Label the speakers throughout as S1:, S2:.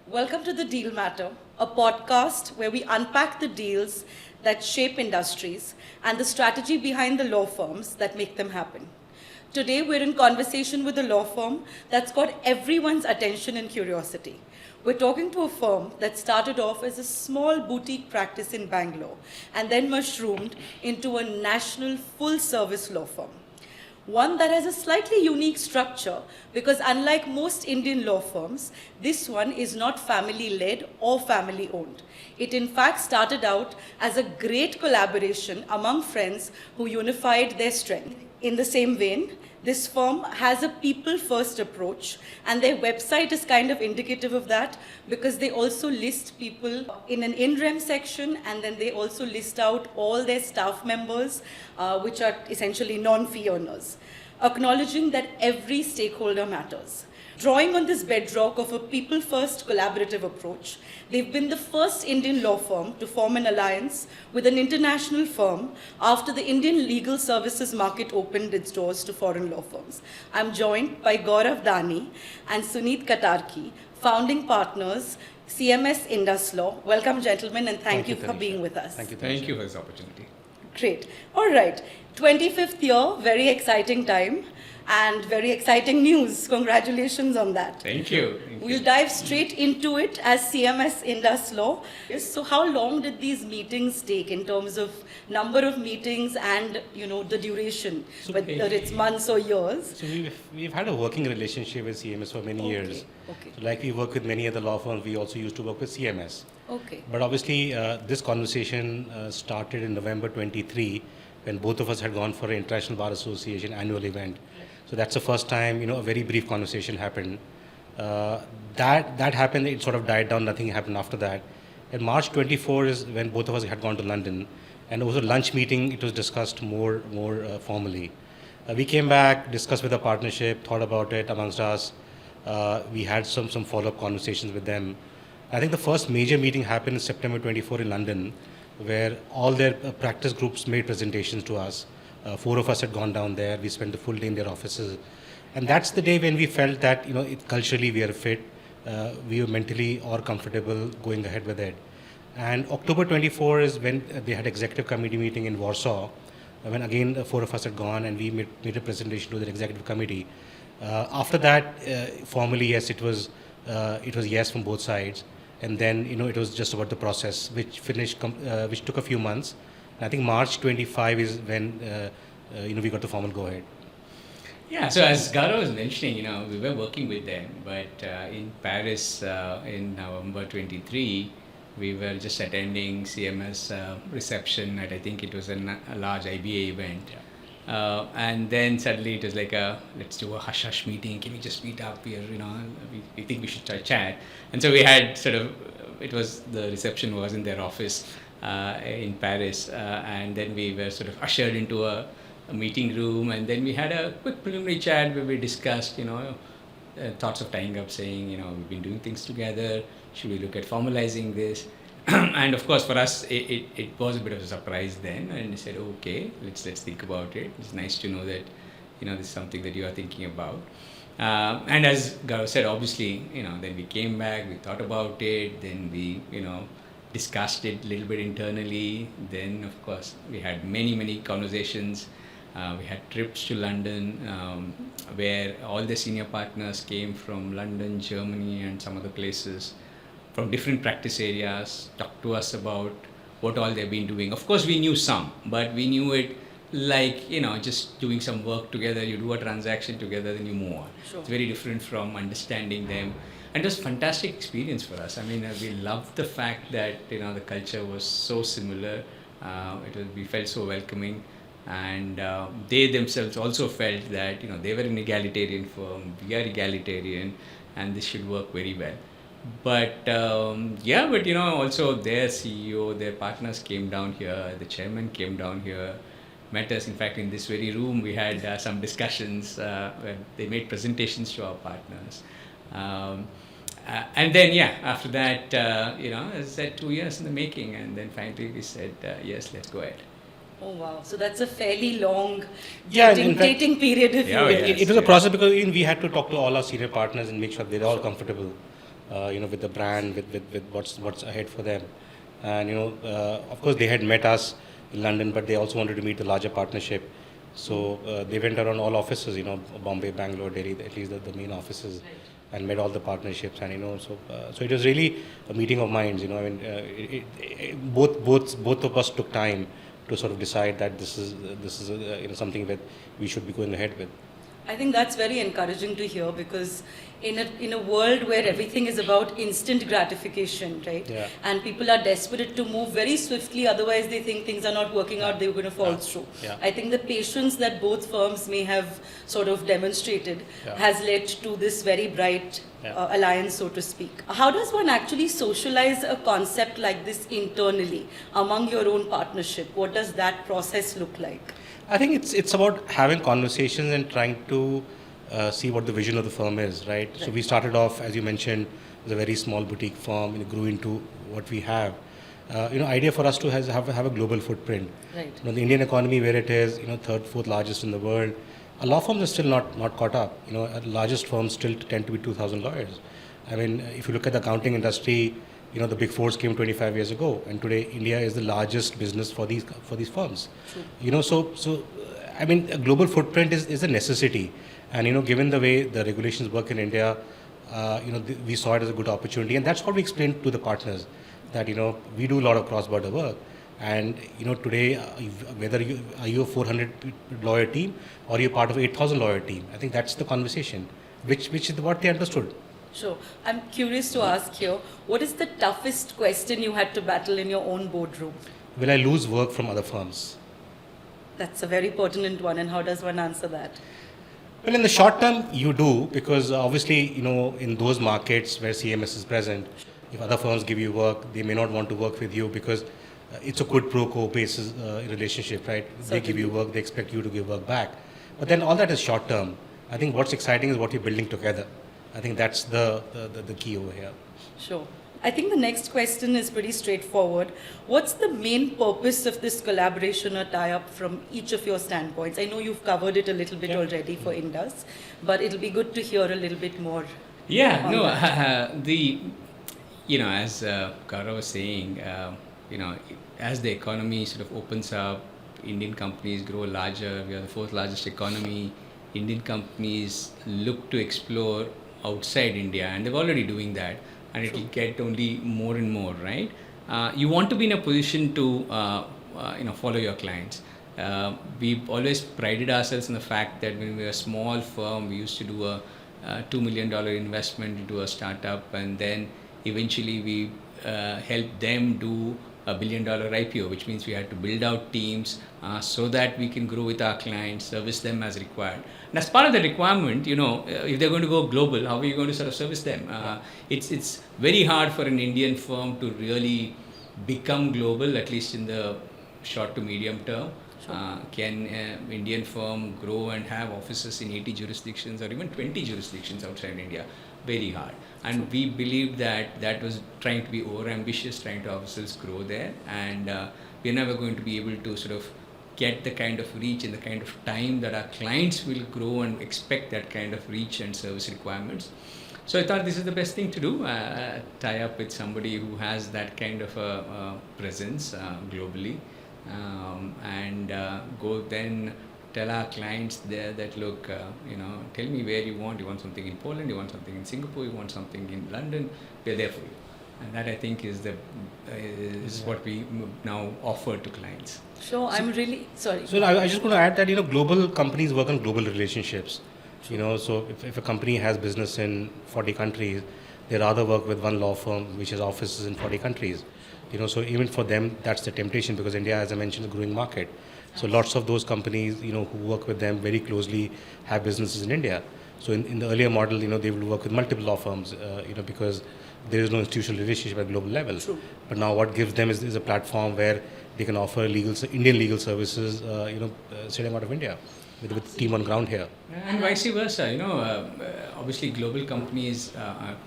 S1: Welcome to The Deal Matter, a podcast where we unpack the deals that shape industries and the strategy behind the law firms that make them happen. Today, we're in conversation with a law firm that's got everyone's attention and curiosity. We're talking to a firm that started off as a small boutique practice in Bangalore and then mushroomed into a national full-service law firm. One that has a slightly unique structure because unlike most Indian law firms, this one is not family-led or family-owned. It in fact started out as a great collaboration among friends who unified their strength. In the same vein, this firm has a people-first approach, and their website is kind of indicative of that because they also list people in an in-rem section, and then they also list out all their staff members, which are essentially non-fee earners, acknowledging that every stakeholder matters. Drawing on this bedrock of a people-first collaborative approach, they've been the first Indian law firm to form an alliance with an international firm after the Indian legal services market opened its doors to foreign law firms. I'm joined by Gaurav, Dani and Suneeth Katarki, founding partners, CMS INDUSLAW. Welcome, gentlemen, and thank you for being with us.
S2: Thank you,
S3: Thank you for this opportunity.
S1: Great. All right. 25th year, very exciting time. And very exciting news. Congratulations on that.
S3: Thank you.
S1: We'll dive straight into it as CMS INDUSLAW. So how long did these meetings take in terms of number of meetings and the duration, whether it's months or years?
S2: So we've had a working relationship with CMS for many years.
S1: Okay.
S2: So like we work with many other law firms, we also used to work with CMS.
S1: Okay.
S2: But obviously this conversation started in November 23 when both of us had gone for an International Bar Association annual event. So that's the first time, a very brief conversation happened. That happened, it sort of died down, nothing happened after that. And March 24 is when both of us had gone to London. And it was a lunch meeting, it was discussed more formally. We came back, discussed with the partnership, thought about it amongst us. We had some follow-up conversations with them. I think the first major meeting happened in September 24 in London, where all their practice groups made presentations to us. 4 of us had gone down there. We spent the full day in their offices. And that's the day when we felt that, culturally we are fit. We were mentally all comfortable going ahead with it. And October 24 is when they had executive committee meeting in Warsaw, when again 4 of us had gone and we made a presentation to the executive committee. After that, formally, yes, it was yes from both sides. And then, it was just about the process, which took a few months. I think March 25 is when we got the formal go-ahead.
S3: Yeah, so as Gaurav was mentioning, we were working with them, but in Paris in November 23, we were just attending CMS reception at, I think it was a large IBA event. Yeah. And then suddenly it was like let's do a hush-hush meeting. Can we just meet up here? We think we should try chat. And so we had the reception was in their office in Paris. And then we were sort of ushered into a meeting room. And then we had a quick preliminary chat where we discussed, thoughts of tying up, saying, we've been doing things together. Should we look at formalizing this? And of course, for us, it was a bit of a surprise then, and we said, okay, let's think about it. It's nice to know that, this is something that you are thinking about. And as Gaurav said, obviously, then we came back, we thought about it, then we, discussed it a little bit internally. Then, of course, we had many conversations. We had trips to London, where all the senior partners came from London, Germany, and some other places, from different practice areas, talked to us about what all they've been doing. Of course, we knew some, but we knew it like, just doing some work together. You do a transaction together, then you move on.
S1: Sure.
S3: It's very different from understanding them. And it was a fantastic experience for us. I mean, we loved the fact that, the culture was so similar. We felt so welcoming. And they themselves also felt that, they were an egalitarian firm, we are egalitarian, and this should work very well. But also their CEO, their partners came down here, the chairman came down here, met us. In fact, in this very room, we had some discussions where they made presentations to our partners. And then, after that, as I said, 2 years in the making, and then finally we said, yes, let's go ahead.
S1: Oh, wow. So that's a fairly long
S2: Yeah,
S1: dating period, if you will.
S2: It was a process because we had to talk to all our senior partners and make sure they're all comfortable. with the brand, with what's ahead for them. And of course, they had met us in London, but they also wanted to meet the larger partnership. So they went around all offices, Bombay, Bangalore, Delhi, at least the main offices, and met all the partnerships. And so it was really a meeting of minds. I mean, both of us took time to sort of decide that this is something that we should be going ahead with.
S1: I think that's very encouraging to hear, because in a world where everything is about instant gratification, right?
S2: Yeah.
S1: And people are desperate to move very swiftly, otherwise they think things are not working out, they're going to fall through.
S2: Yeah.
S1: I think the patience that both firms may have sort of demonstrated has led to this very bright alliance, so to speak. How does one actually socialize a concept like this internally among your own partnership? What does that process look like?
S2: I think it's about having conversations and trying to see what the vision of the firm is, right? So we started off, as you mentioned, as a very small boutique firm, grew into what we have. Idea for us to have a global footprint.
S1: Right.
S2: The Indian economy, where it is, third, fourth largest in the world, our law firms are still not caught up. Our largest firms still tend to be 2,000 lawyers. I mean, if you look at the accounting industry, the big fours came 25 years ago, and today India is the largest business for these firms. True. So I mean, a global footprint is a necessity, and given the way the regulations work in India, we saw it as a good opportunity, and that's what we explained to the partners, that we do a lot of cross-border work, and today whether are you a 400 lawyer team or you're part of 8,000 lawyer team, I think that's the conversation, which is what they understood.
S1: Sure. I'm curious to ask here, what is the toughest question you had to battle in your own boardroom?
S2: Will I lose work from other firms?
S1: That's a very pertinent one, and how does one answer that?
S2: Well, in the short term, you do, because obviously, in those markets where CMS is present, if other firms give you work, they may not want to work with you because it's a quid pro quo basis relationship, right? Certainly. They give you work, they expect you to give work back. But then all that is short term. I think what's exciting is what you're building together. I think that's the key over here.
S1: Sure. I think the next question is pretty straightforward. What's the main purpose of this collaboration or tie-up from each of your standpoints? I know you've covered it a little bit already for Indus, but it'll be good to hear a little bit more.
S3: Yeah, no, as Gaurav was saying, as the economy sort of opens up, Indian companies grow larger, we are the fourth largest economy, Indian companies look to explore outside India, and they're already doing that, and it will get only more and more, right? You want to be in a position to follow your clients. We've always prided ourselves in the fact that when we were a small firm, we used to do a $2 million investment into a startup, and then eventually we helped them do a $1 billion IPO, which means we had to build out teams so that we can grow with our clients, service them as required. And as part of the requirement, if they're going to go global, how are you going to sort of service them? It's very hard for an Indian firm to really become global, at least in the short to medium term. Can an Indian firm grow and have offices in 80 jurisdictions or even 20 jurisdictions outside India? Very hard. And we believe that was trying to be over-ambitious, trying to ourselves grow there, and we're never going to be able to sort of get the kind of reach and the kind of time that our clients will grow and expect that kind of reach and service requirements. So I thought this is the best thing to do, tie up with somebody who has that kind of a presence globally, and go then tell our clients there that, look, tell me where you want something in Poland, you want something in Singapore, you want something in London, we're there for you. And that, I think, is what we now offer to clients.
S1: Sure, I'm really sorry.
S2: So I was just going to add that global companies work on global relationships. So if a company has business in 40 countries, they rather work with one law firm which has offices in 40 countries. So even for them, that's the temptation, because India, as I mentioned, is a growing market. So lots of those companies, who work with them very closely have businesses in India. So in the earlier model, they will work with multiple law firms, because there is no institutional relationship at global level.
S1: True.
S2: But now what gives them is a platform where they can offer Indian legal services, sitting out of India with a team on ground here.
S3: And vice versa, obviously global companies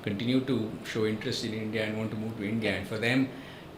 S3: continue to show interest in India and want to move to India, and for them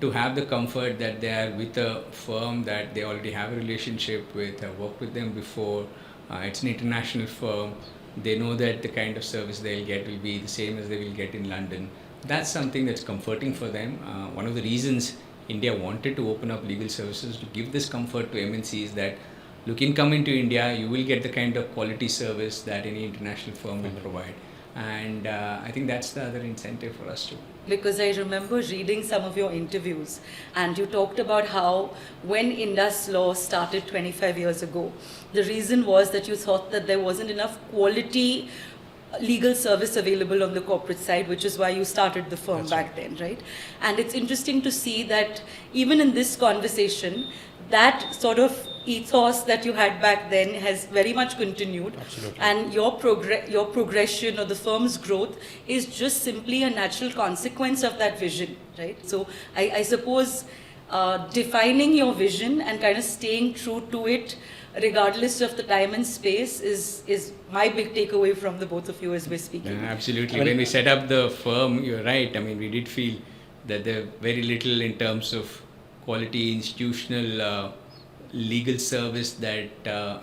S3: to have the comfort that they are with a firm that they already have a relationship with, have worked with them before, it's an international firm, they know that the kind of service they'll get will be the same as they will get in London. that's something that's comforting for them. One of the reasons India wanted to open up legal services to give this comfort to MNCs that look, in coming to India, you will get the kind of quality service that any international firm will provide. And I think that's the other incentive for us too.
S1: Because I remember reading some of your interviews, and you talked about how when IndusLaw started 25 years ago, the reason was that you thought that there wasn't enough quality legal service available on the corporate side, which is why you started the firm back then, right? And it's interesting to see that even in this conversation, that sort of ethos that you had back then has very much continued.
S2: Absolutely.
S1: And your progression or the firm's growth is just simply a natural consequence of that vision, right? So I suppose defining your vision and kind of staying true to it regardless of the time and space is my big takeaway from the both of you as we're speaking.
S3: Yeah, absolutely. When we set up the firm, you're right. I mean, we did feel that there very little in terms of quality institutional legal service that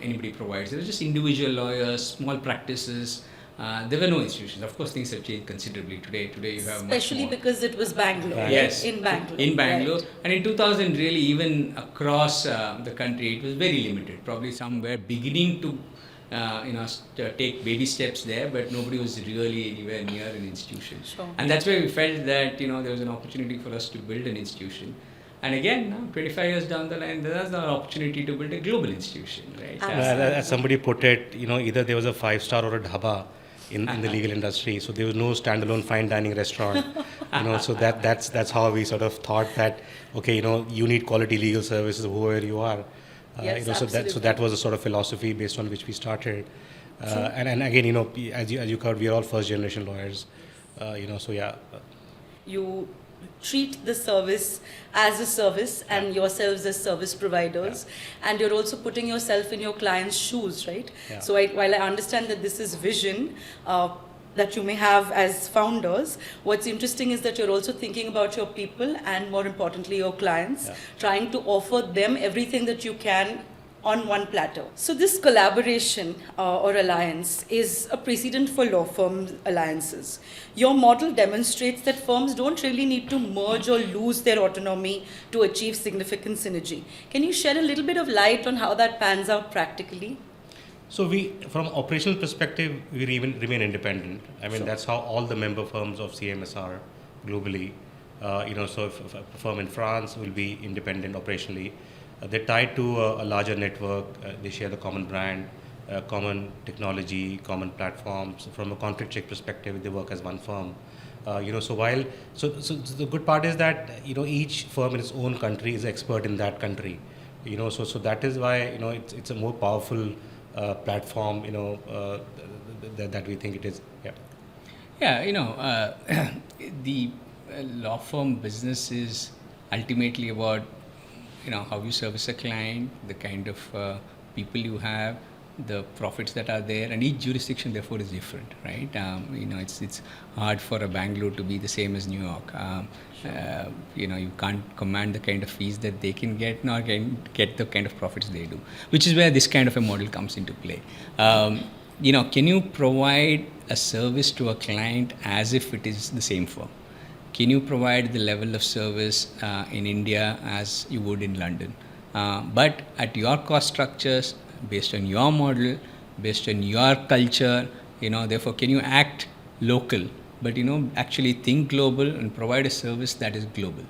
S3: anybody provides. There was just individual lawyers, small practices. There were no institutions. Of course, things have changed considerably today. Today you have
S1: Especially
S3: much more.
S1: because it was Bangalore, right?
S3: Yes,
S1: In Bangalore.
S3: In Bangalore.
S1: Right.
S3: And in 2000, really, even across the country, it was very limited. Probably somewhere beginning to take baby steps there, but nobody was really anywhere near an institution.
S1: Sure.
S3: And that's where we felt that there was an opportunity for us to build an institution. And again, now 25 years down the line, there's the opportunity to build a global institution, right?
S2: As somebody put it, either there was a 5-star or a dhaba in the legal industry, so there was no standalone fine dining restaurant. So that's how we sort of thought that, okay, you need quality legal services whoever you are.
S1: Yes,
S2: so
S1: absolutely.
S2: that was a sort of philosophy based on which we started. And again, as you covered, we are all first generation lawyers. So yeah.
S1: You treat the service as a service and yourselves as service providers, and you're also putting yourself in your client's shoes, right?
S2: Yeah.
S1: So while I understand that this is vision that you may have as founders, what's interesting is that you're also thinking about your people and more importantly your clients, trying to offer them everything that you can on one platter. So this collaboration or alliance is a precedent for law firm alliances. Your model demonstrates that firms don't really need to merge or lose their autonomy to achieve significant synergy. Can you shed a little bit of light on how that pans out practically?
S2: So from operational perspective, we remain independent. I mean, that's how all the member firms of CMS are globally. So if a firm in France will be independent operationally. They're tied to a larger network. They share the common brand, common technology, common platforms. From a conflict check perspective, they work as one firm. So the good part is that each firm in its own country is expert in that country. So that is why it's a more powerful platform. That we think it is. Yeah.
S3: Yeah. The law firm business is ultimately about how you service a client, the kind of people you have, the profits that are there, and each jurisdiction therefore is different, right? It's hard for a Bangalore to be the same as New York. You can't command the kind of fees that they can get, nor can get the kind of profits they do, which is where this kind of a model comes into play. Can you provide a service to a client as if it is the same firm? Can you provide the level of service in India as you would in London? But at your cost structures, based on your model, based on your culture, therefore can you act local, but actually think global and provide a service that is global.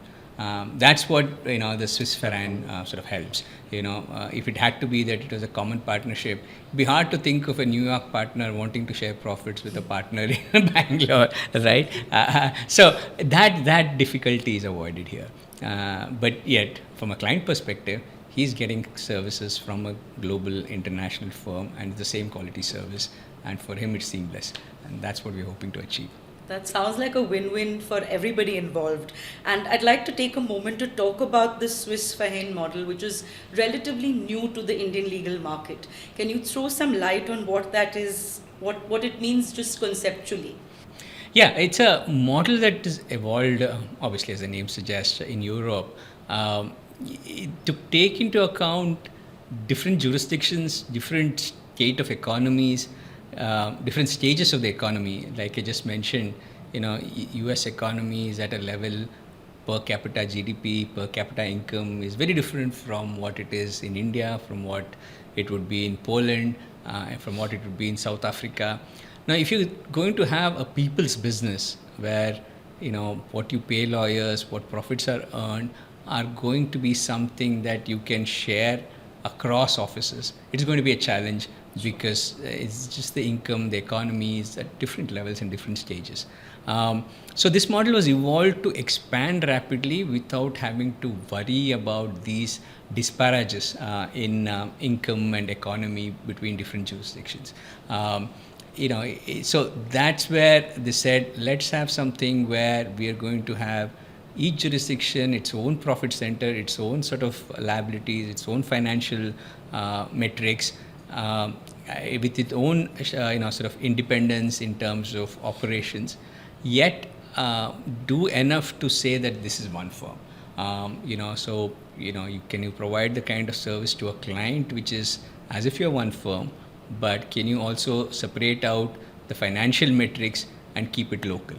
S3: That's what the Swiss Verein sort of helps. If it had to be that it was a common partnership, it'd be hard to think of a New York partner wanting to share profits with a partner in Bangalore, right? So that difficulty is avoided here. But yet, from a client perspective, he's getting services from a global international firm and the same quality service, and for him it's seamless, and that's what we're hoping to achieve.
S1: That sounds like a win-win for everybody involved. And I'd like to take a moment to talk about the Swiss Verein model, which is relatively new to the Indian legal market. Can you throw some light on what that is, what it means just conceptually?
S3: Yeah, it's a model that is evolved, obviously as the name suggests, in Europe, to take into account different jurisdictions, different state of economies, different stages of the economy. Like I just mentioned, US economy is at a level, per capita GDP, per capita income is very different from what it is in India, from what it would be in Poland, and from what it would be in South Africa. Now, if you're going to have a people's business where, what you pay lawyers, what profits are earned, are going to be something that you can share across offices, it's going to be a challenge because it's just the income, the economy is at different levels and different stages. So this model was evolved to expand rapidly without having to worry about these disparages in income and economy between different jurisdictions. So that's where they said, let's have something where we are going to have each jurisdiction its own profit center, its own sort of liabilities, its own financial metrics, with its own sort of independence in terms of operations, yet do enough to say that this is one firm. Can you provide the kind of service to a client which is as if you're one firm, but can you also separate out the financial metrics and keep it local?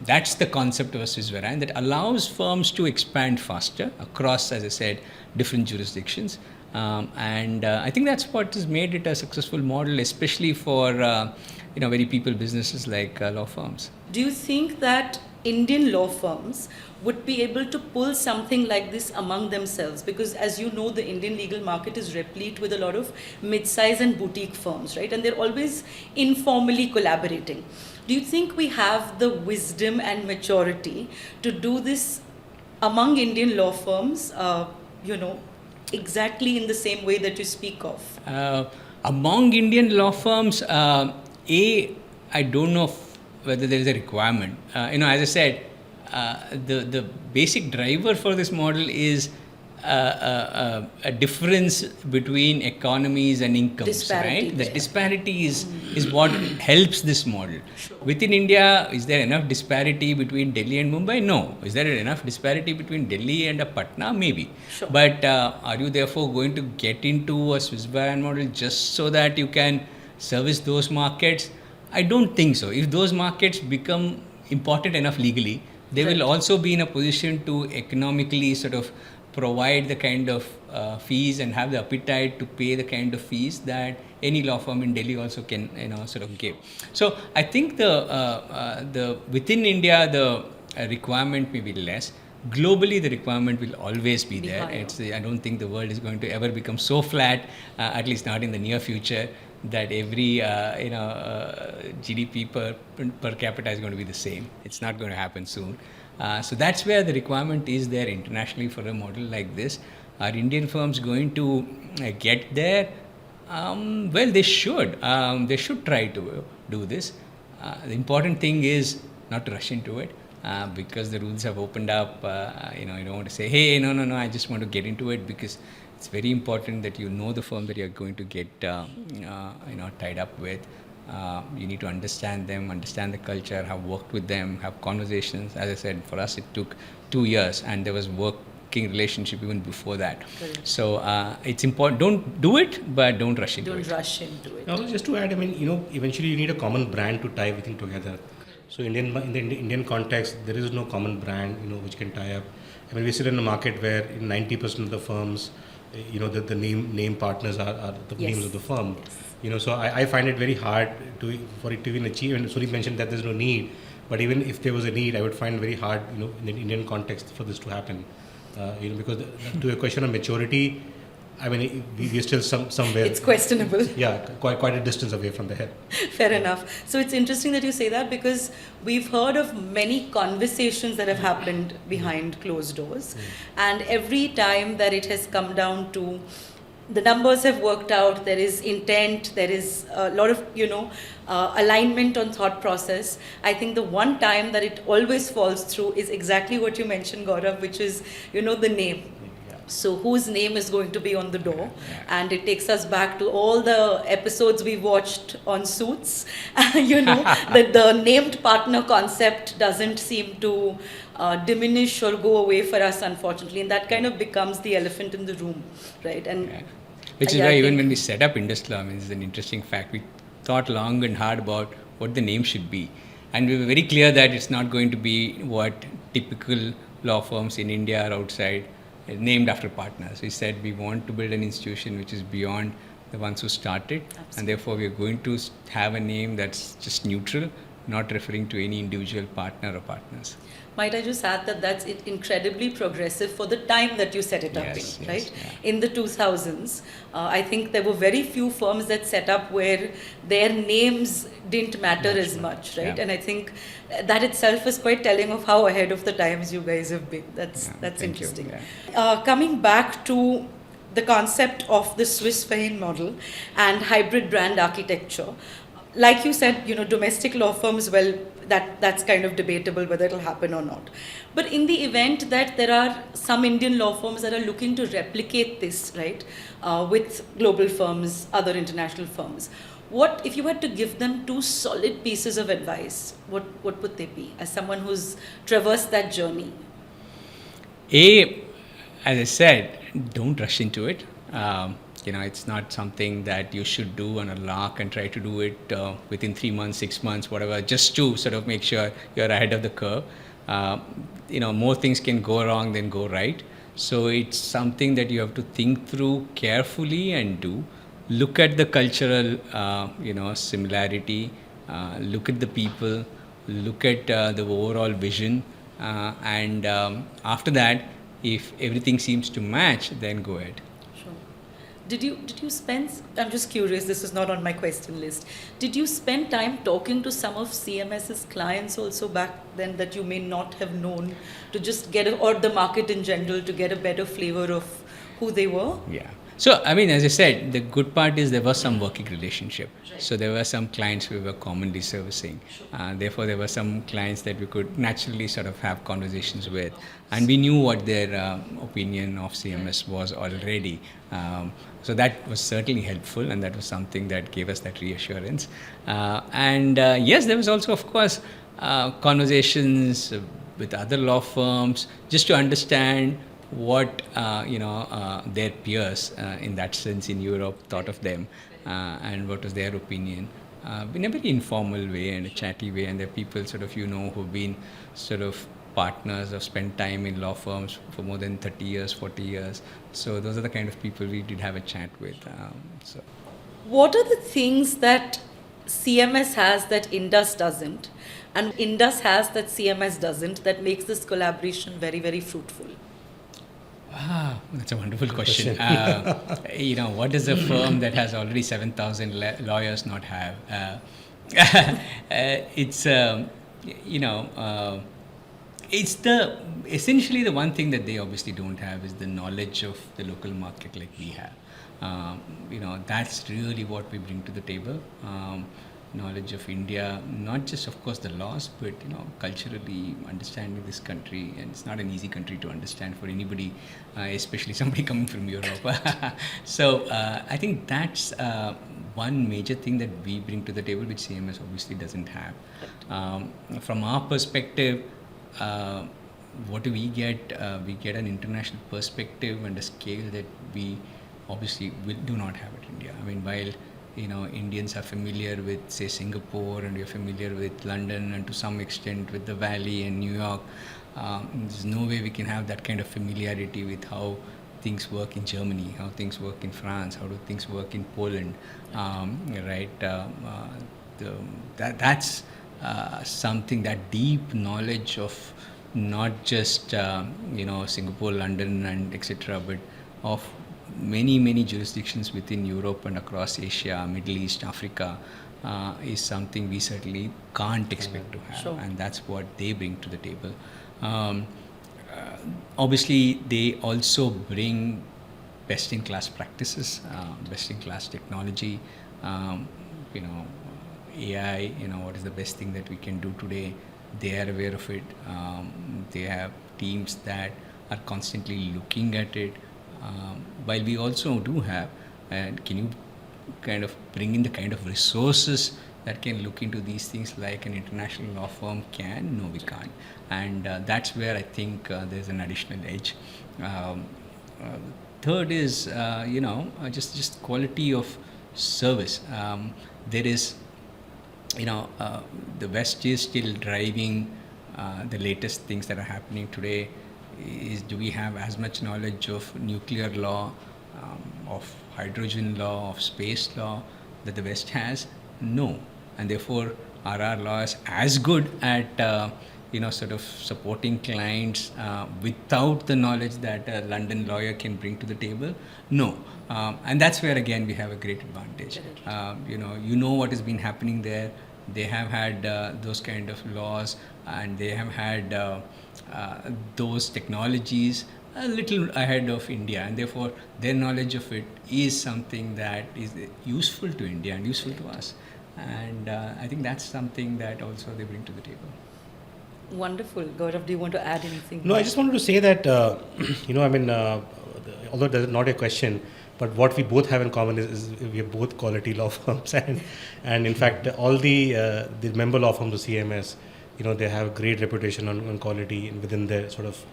S3: That's the concept of a Swiss Verein that allows firms to expand faster across, as I said, different jurisdictions. I think that's what has made it a successful model, especially for very people businesses like law firms.
S1: Do you think that Indian law firms would be able to pull something like this among themselves? Because as you know, the Indian legal market is replete with a lot of mid-size and boutique firms, right? And they're always informally collaborating. Do you think we have the wisdom and maturity to do this among Indian law firms, exactly in the same way that you speak of?
S3: Among Indian law firms, I don't know whether there is a requirement. As I said, the basic driver for this model is a difference between economies and incomes, right? The disparity is what helps this model. Sure. Within India, is there enough disparity between Delhi and Mumbai? No. Is there enough disparity between Delhi and a Patna? Maybe. Sure. But are you therefore going to get into a Swiss Verein model just so that you can service those markets? I don't think so. If those markets become important enough legally, they will also be in a position to economically sort of provide the kind of fees and have the appetite to pay the kind of fees that any law firm in Delhi also can sort of give. So I think the within India the requirement may be less. Globally, the requirement will always be there. I don't think the world is going to ever become so flat, at least not in the near future, that every GDP per capita is going to be the same. It's not going to happen soon. So that's where the requirement is there internationally for a model like this. Are Indian firms going to get there? Well, they should. They should try to do this. The important thing is not to rush into it. Because the rules have opened up, you don't want to say, hey, no, I just want to get into it, because it's very important that you know the firm that you're going to get, tied up with. You need to understand them, understand the culture, have worked with them, have conversations. As I said, for us, it took 2 years, and there was working relationship even before that. Correct. So it's important. Don't do it, but don't rush into it.
S1: Don't rush into it.
S2: Now, just to add, eventually you need a common brand to tie everything together. So in the Indian context, there is no common brand, which can tie up. We're still in a market where 90% of the firms, the name partners are the names of the firm. Yes. So I find it very hard for it to even achieve. And Suneeth mentioned that there's no need, but even if there was a need, I would find it very hard, in the Indian context for this to happen. Because to a question of maturity, we're still somewhere.
S1: It's questionable.
S2: Yeah, quite a distance away from there.
S1: Fair enough. So it's interesting that you say that, because we've heard of many conversations that have happened behind closed doors. And every time that it has come down to the numbers have worked out, there is intent, there is a lot of, alignment on thought process. I think the one time that it always falls through is exactly what you mentioned, Gaurav, which is, the name. So whose name is going to be on the door? And it takes us back to all the episodes we watched on Suits. That the named partner concept doesn't seem to diminish or go away for us, unfortunately. And that kind of becomes the elephant in the room, right? And
S3: which is why even when we set up IndusLaw, it's an interesting fact. We thought long and hard about what the name should be. And we were very clear that it's not going to be what typical law firms in India or outside named after partners. We said we want to build an institution which is beyond the ones who started, and therefore we are going to have a name that's just neutral, not referring to any individual partner or partners.
S1: Might I just add that that's incredibly progressive for the time that you set it up
S3: Yes,
S1: in,
S3: yes,
S1: right?
S3: yeah.
S1: In the 2000s, I think there were very few firms that set up where their names didn't matter as much, right?
S3: Yeah.
S1: And I think that itself is quite telling of how ahead of the times you guys have been. That's
S3: Thank you.
S1: interesting.
S3: Yeah.
S1: Coming back to the concept of the Swiss Verein model and hybrid brand architecture, like you said, domestic law firms, well, that's kind of debatable whether it'll happen or not. But in the event that there are some Indian law firms that are looking to replicate this, right, with global firms, other international firms, what if you had to give them two solid pieces of advice? What would they be, as someone who's traversed that journey?
S3: As I said, don't rush into it. It's not something that you should do on a lark and try to do it within 3 months, 6 months, whatever, just to sort of make sure you're ahead of the curve. More things can go wrong than go right. So it's something that you have to think through carefully and do. Look at the cultural, similarity. Look at the people. Look at the overall vision. And after that, if everything seems to match, then go ahead.
S1: Sure. Did you spend, I'm just curious, this is not on my question list, did you spend time talking to some of CMS's clients also back then that you may not have known, to just or the market in general, to get a better flavor of who they were?
S3: Yeah. So, as I said, the good part is there was some working relationship.
S1: Right.
S3: So, there were some clients we were commonly servicing. Therefore, there were some clients that we could naturally sort of have conversations with. And we knew what their opinion of CMS was already. So, that was certainly helpful, and that was something that gave us that reassurance. Yes, there was also, of course, conversations with other law firms just to understand what their peers in that sense in Europe thought of them, and what was their opinion in a very informal way and a chatty way. And there are people sort of who've been sort of partners or spent time in law firms for more than 30 years, 40 years. So those are the kind of people we did have a chat with.
S1: What are the things that CMS has that Indus doesn't, and Indus has that CMS doesn't, that makes this collaboration very, very fruitful?
S3: That's a wonderful question. What does a firm that has already 7,000 lawyers not have? It's essentially the one thing that they obviously don't have is the knowledge of the local market like we have. That's really what we bring to the table. Knowledge of India, not just of course the laws, but culturally understanding this country. And it's not an easy country to understand for anybody, especially somebody coming from Europe. So I think that's one major thing that we bring to the table, which CMS obviously doesn't have. From our perspective, what do we get? We get an international perspective and a scale that we obviously do not have in India. While Indians are familiar with, say, Singapore, and we're familiar with London, and to some extent with the Valley and New York, there's no way we can have that kind of familiarity with how things work in Germany, how things work in France, how do things work in Poland, right? That's something, that deep knowledge of not just Singapore, London, and etc., but of many jurisdictions within Europe and across Asia, Middle East, Africa, is something we certainly can't expect to have.
S1: Sure.
S3: And that's what they bring to the table. Obviously, they also bring best-in-class practices, best-in-class technology, AI, what is the best thing that we can do today. They are aware of it. They have teams that are constantly looking at it. While we also do have, and can you kind of bring in the kind of resources that can look into these things like an international law firm can? No, we can't. And that's where I think there's an additional edge. Third is, just quality of service. There is the West is still driving the latest things that are happening today. Do we have as much knowledge of nuclear law, of hydrogen law, of space law that the West has? No. And therefore, are our lawyers as good at sort of supporting clients without the knowledge that a London lawyer can bring to the table? No. And that's where again we have a great advantage. You know what has been happening there. They have had those kind of laws, and they have had those technologies a little ahead of India, and therefore their knowledge of it is something that is useful to India and useful to us. And I think that's something that also they bring to the table.
S1: Wonderful. Gaurav, do you want to add anything?
S2: No, I just wanted to say that, although that's not a question, but what we both have in common is we are both quality law firms. And in fact, all the member law firms of CMS, they have great reputation on quality within their sort of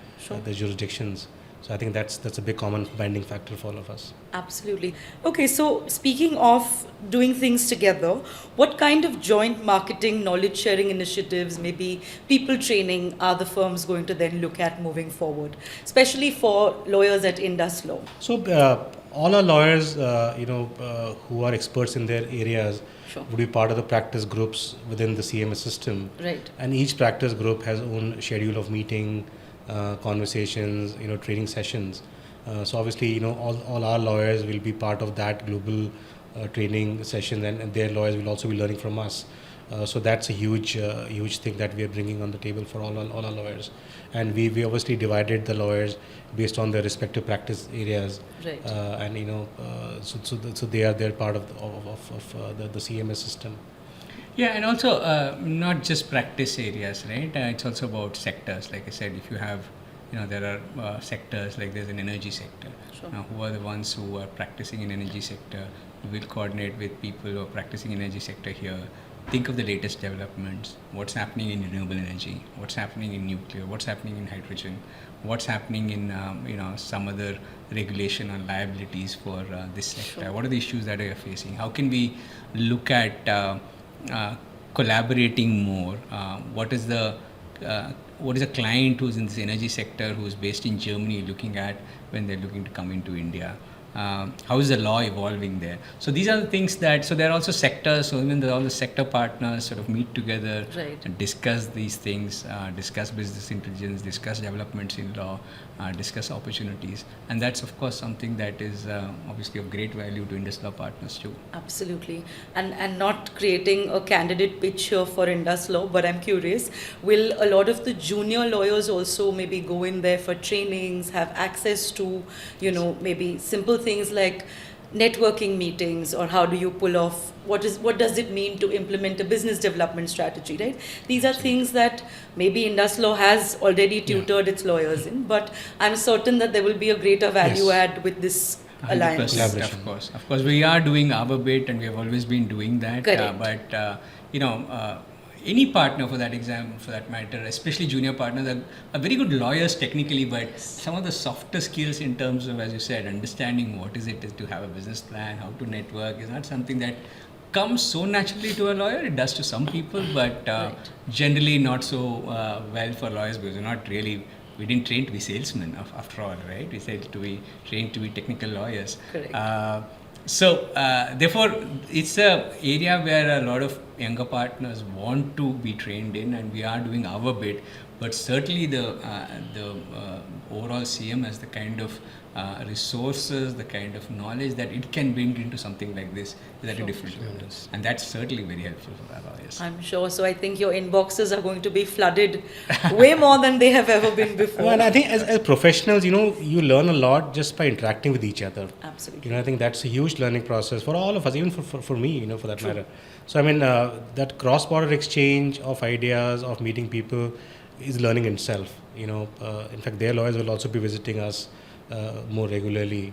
S2: their jurisdictions. So I think that's a big common binding factor for all of us.
S1: Absolutely. Okay, so speaking of doing things together, what kind of joint marketing, knowledge sharing initiatives, maybe people training are the firms going to then look at moving forward, especially for lawyers at INDUSLAW?
S2: So all our lawyers, who are experts in their areas, would be part of the practice groups within the CMS system.
S1: Right.
S2: And each practice group has own schedule of meeting, conversations, training sessions. So obviously, all our lawyers will be part of that global training session, and their lawyers will also be learning from us. So that's a huge thing that we are bringing on the table for all our lawyers. And we obviously divided the lawyers based on their respective practice areas.
S1: Right.
S2: So they're part of the CMS system.
S3: Yeah, and also not just practice areas, right? It's also about sectors. Like I said, if you have, there are sectors, like there's an energy sector.
S1: Sure.
S3: Now, who are the ones who are practicing in energy sector? We will coordinate with people who are practicing in energy sector here. Think of the latest developments. What's happening in renewable energy? What's happening in nuclear? What's happening in hydrogen? What's happening in some other regulation on liabilities for this sector?
S1: Sure.
S3: What are the issues that we are facing? How can we look at collaborating more? What is a client who's in this energy sector, who's based in Germany, looking at when they're looking to come into India? How is the law evolving there? So these are the things so there are also sectors, so even all the sector partners sort of meet together.
S1: Right.
S3: And discuss these things, discuss business intelligence, discuss developments in law, discuss opportunities. And that's of course something that is obviously of great value to INDUSLAW partners too.
S1: Absolutely. And not creating a candidate pitch here for INDUSLAW, but I'm curious, will a lot of the junior lawyers also maybe go in there for trainings, have access to, maybe simple things like networking meetings, or how do you pull off, what does it mean to implement a business development strategy, right? These are things that maybe INDUSLAW has already tutored its lawyers in, but I'm certain that there will be a greater value add with this
S3: 100%,
S1: alliance.
S3: Of course, we are doing our bit, and we have always been doing that.
S1: Correct.
S3: Any partner for that matter, especially junior partners, are very good lawyers technically, but some of the softer skills in terms of, as you said, understanding what is to have a business plan, how to network, is not something that comes so naturally to a lawyer. It does to some people, but generally not so well for lawyers, because we didn't train to be salesmen after all, right? We said to be trained to be technical lawyers.
S1: Correct.
S3: So therefore, it's an area where a lot of younger partners want to be trained in, and we are doing our bit. But certainly the overall CMS, the kind of resources, the kind of knowledge that it can bring into something like this is at a different level. And that's certainly very helpful for our lawyers.
S1: I'm sure. So I think your inboxes are going to be flooded way more than they have ever been before.
S2: And I think as professionals, you learn a lot just by interacting with each other.
S1: Absolutely.
S2: I think that's a huge learning process for all of us, even for me, for that matter. So I mean, that cross-border exchange of ideas, of meeting people, is learning in itself. In fact, their lawyers will also be visiting us more regularly.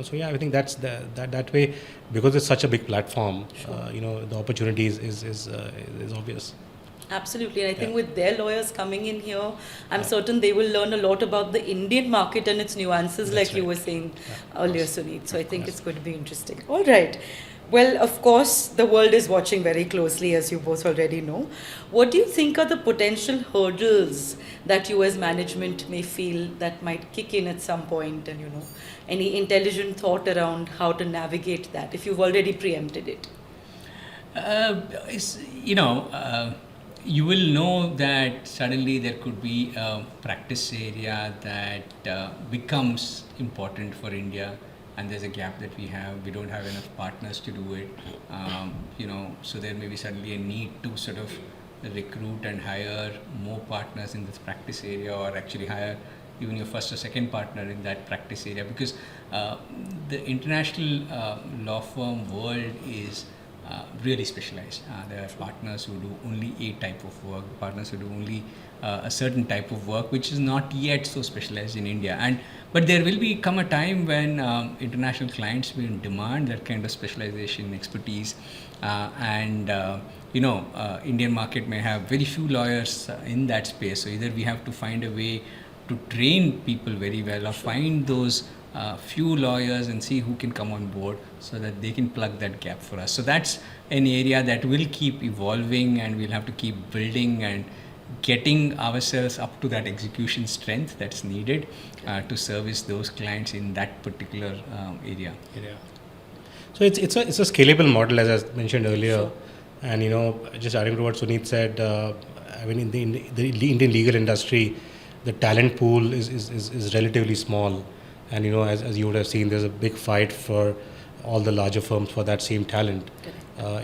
S2: So yeah, I think that's that way, because it's such a big platform. The opportunity is obvious.
S1: Absolutely. And I think with their lawyers coming in here, I'm certain they will learn a lot about the Indian market and its nuances, like you were saying earlier, Suneeth. So I think it's going to be interesting. All right. Well, of course, the world is watching very closely, as you both already know. What do you think are the potential hurdles that you as management may feel that might kick in at some point, and any intelligent thought around how to navigate that if you've already preempted it?
S3: It's, you will know that suddenly there could be a practice area that becomes important for India, and there's a gap that we have. We don't have enough partners to do it. So there may be suddenly a need to sort of recruit and hire more partners in this practice area, or actually hire even your first or second partner in that practice area, because the international law firm world is really specialized. There are partners who do only a type of work, partners who do only a certain type of work, which is not yet so specialized in India. But there will come a time when international clients will demand that kind of specialization, expertise, Indian market may have very few lawyers in that space. So either we have to find a way to train people very well, or find those few lawyers and see who can come on board so that they can plug that gap for us. So that's an area that will keep evolving, and we'll have to keep building and getting ourselves up to that execution strength that's needed to service those clients in that particular area.
S2: So it's a scalable model, as I mentioned earlier.
S1: Sure.
S2: And just adding to what Suneeth said, I mean, in the Indian legal industry, the talent pool is relatively small. And as you would have seen, there's a big fight for all the larger firms for that same talent. For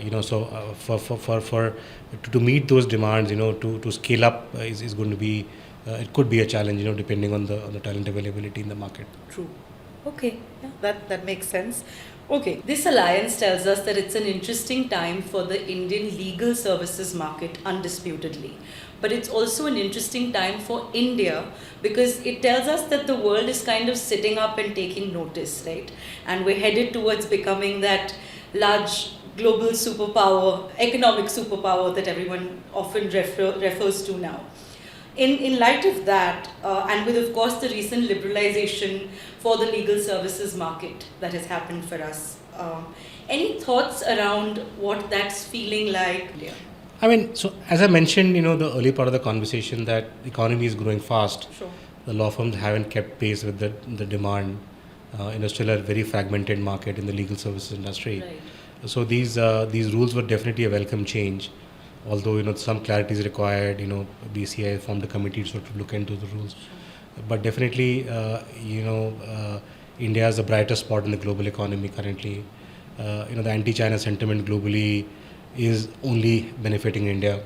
S2: to meet those demands, to scale up is going to be it could be a challenge, depending on the talent availability in the market.
S1: True. Okay, yeah, that makes sense. Okay, this alliance tells us that it's an interesting time for the Indian legal services market, undisputedly. But it's also an interesting time for India, because it tells us that the world is kind of sitting up and taking notice, right? And we're headed towards becoming that large global superpower, economic superpower that everyone often refers to now. In light of that, and with, of course, the recent liberalization for the legal services market that has happened for us, any thoughts around what that's feeling like? Yeah.
S2: I mean, so as I mentioned, the early part of the conversation, that the economy is growing fast.
S1: Sure.
S2: The law firms haven't kept pace with the demand. Still a very fragmented market in the legal services industry.
S1: Right.
S2: So these rules were definitely a welcome change. Although some clarity is required. BCI formed a committee to sort of look into the rules.
S1: Sure.
S2: But definitely, India is the brightest spot in the global economy currently. The anti-China sentiment globally is only benefiting India.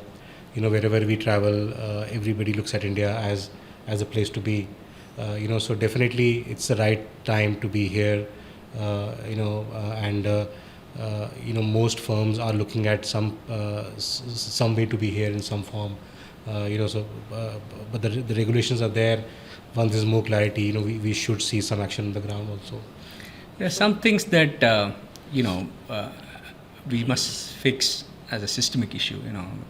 S2: Wherever we travel, everybody looks at India as a place to be. So definitely it's the right time to be here. Most firms are looking at some way to be here in some form. But the regulations are there. Once there's more clarity, we should see some action on the ground also.
S3: There are some things that we must fix as a systemic issue.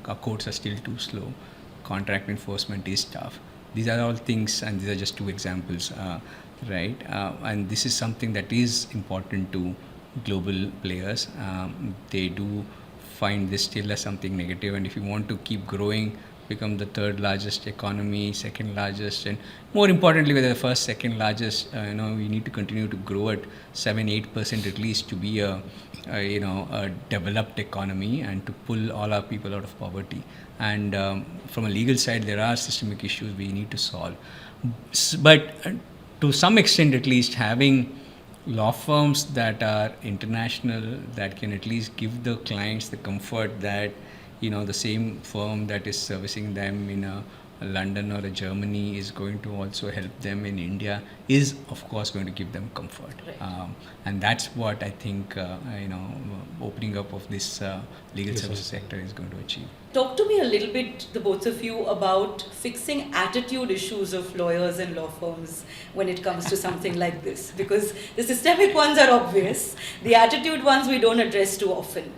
S3: Our courts are still too slow. Contract enforcement is tough. These are all things, and these are just two examples, right? And this is something that is important to global players. They do find this still as something negative, and if you want to keep growing, become the third largest economy, second largest, and more importantly, whether the first, second largest, we need to continue to grow at 7-8% at least to be a developed economy and to pull all our people out of poverty. And from a legal side, there are systemic issues we need to solve. But to some extent, at least, having law firms that are international, that can at least give the clients the comfort that the same firm that is servicing them in a London or a Germany is going to also help them in India, is of course going to give them comfort.
S1: Right.
S3: And that's what I think opening up of this legal services sector is going to achieve.
S1: Talk to me a little bit, the both of you, about fixing attitude issues of lawyers and law firms when it comes to something like this. Because the systemic ones are obvious. The attitude ones we don't address too often.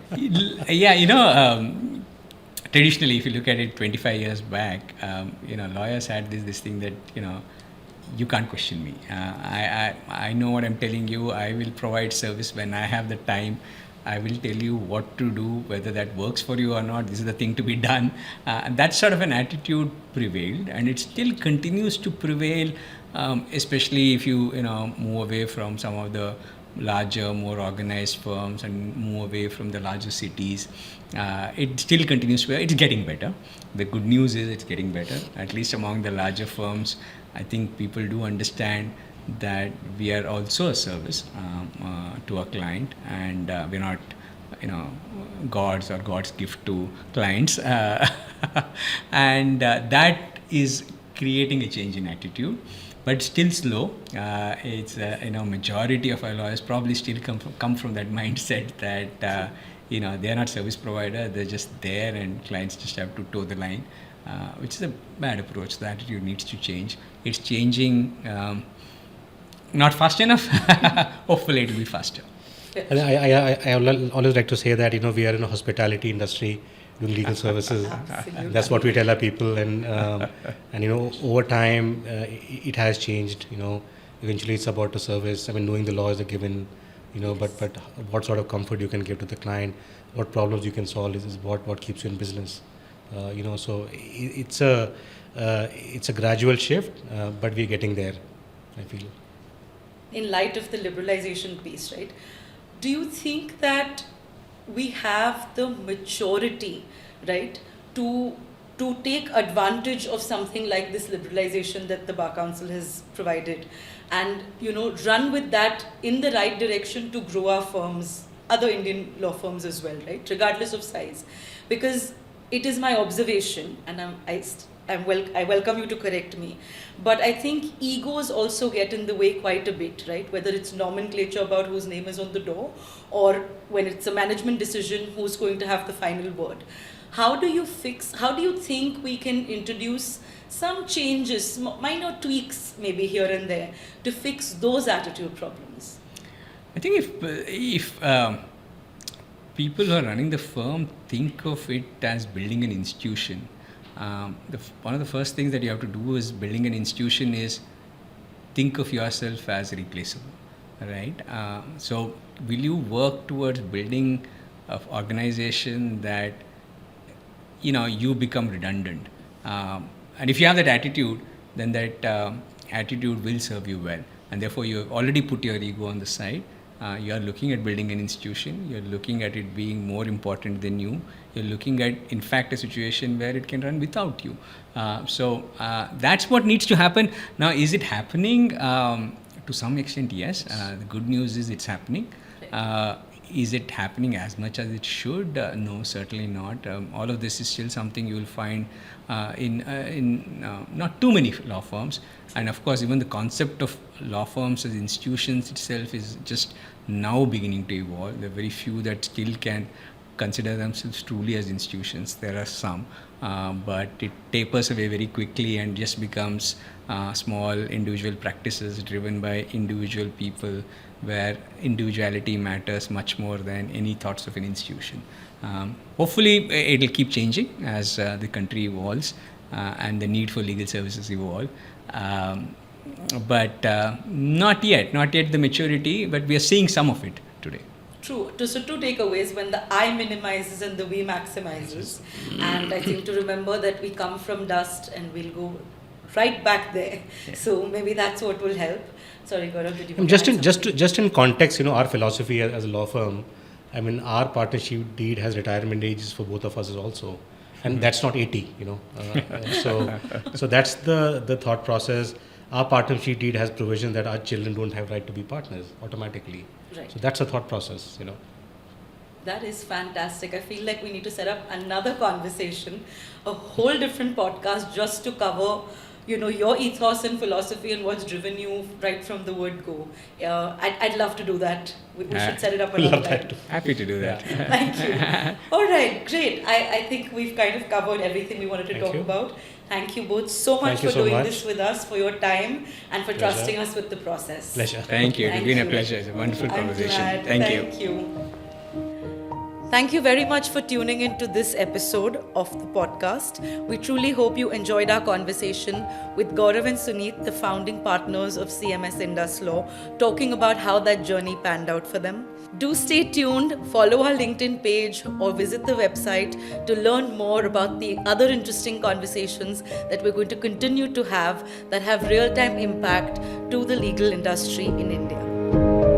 S3: Yeah, traditionally, if you look at it 25 years back, lawyers had this thing that, you can't question me. I know what I'm telling you. I will provide service when I have the time. I will tell you what to do, whether that works for you or not. This is the thing to be done. And that sort of an attitude prevailed, and it still continues to prevail, especially if you move away from some of the larger, more organized firms and move away from the larger cities. It still continues to. It's getting better. The good news is it's getting better. At least among the larger firms, I think people do understand that we are also a service to a client, and we're not, gods or God's gift to clients, and that is creating a change in attitude. But still slow. It's majority of our lawyers probably still come from that mindset that they're not service provider, they're just there, and clients just have to toe the line, which is a bad approach. The attitude needs to change. It's changing. Not fast enough. Hopefully, it will be faster.
S2: And I always like to say that we are in a hospitality industry doing legal services. That's what we tell our people, and over time it has changed. Eventually it's about the service. I mean, knowing the law is a given. But what sort of comfort you can give to the client, what problems you can solve is what keeps you in business. So it's a gradual shift, but we're getting there, I feel.
S1: In light of the liberalization piece, right? Do you think that we have the maturity, right, to take advantage of something like this liberalization that the Bar Council has provided, and run with that in the right direction to grow our firms, other Indian law firms as well, right, regardless of size? Because it is my observation, and I welcome you to correct me, but I think egos also get in the way quite a bit, right? Whether it's nomenclature about whose name is on the door, or when it's a management decision, who's going to have the final word. How do you think we can introduce some changes, minor tweaks maybe here and there, to fix those attitude problems?
S3: I think if people who are running the firm think of it as building an institution, one of the first things that you have to do is building an institution is think of yourself as replaceable, right? So will you work towards building an organization that you become redundant? And if you have that attitude, then that attitude will serve you well, and therefore you have already put your ego on the side. You are looking at building an institution, you're looking at it being more important than you, you're looking at, in fact, a situation where it can run without you. So that's what needs to happen. Now, is it happening? To some extent, yes. The good news is it's happening. Is it happening as much as it should? No, certainly not. All of this is still something you will find in not too many law firms. And of course, even the concept of law firms as institutions itself is just now beginning to evolve. There are very few that still can consider themselves truly as institutions. There are some, but it tapers away very quickly and just becomes small individual practices driven by individual people, where individuality matters much more than any thoughts of an institution. Hopefully, it'll keep changing as the country evolves and the need for legal services evolve. But not yet the maturity, but we are seeing some of it today.
S1: True. So two takeaways: when the I minimizes and the we maximizes, and I think to remember that we come from dust and we'll go right back there. Yeah. So maybe that's what will help. Sorry, Gaurav, did you?
S2: Just in context, our philosophy as a law firm. I mean, our partnership deed has retirement ages for both of us also, and that's not 80. So that's the thought process. Our partnership deed has provision that our children don't have right to be partners automatically.
S1: Right.
S2: So that's a thought process.
S1: That is fantastic. I feel like we need to set up another conversation, a whole different podcast just to cover, your ethos and philosophy and what's driven you right from the word go. I'd love to do that. We should set it up another time.
S3: Happy to do that.
S1: Thank you. All right, great. I think we've kind of covered everything we wanted to talk about. Thank you both so much for doing this with us, for your time, and for trusting us with the process.
S2: Pleasure.
S3: Thank you. It's been a pleasure. It's a wonderful conversation. Thank you.
S1: Thank you very much for tuning into this episode of the podcast. We truly hope you enjoyed our conversation with Gaurav and Suneeth, the founding partners of CMS INDUSLAW, talking about how that journey panned out for them. Do stay tuned, follow our LinkedIn page, or visit the website to learn more about the other interesting conversations that we're going to continue to have that have real-time impact to the legal industry in India.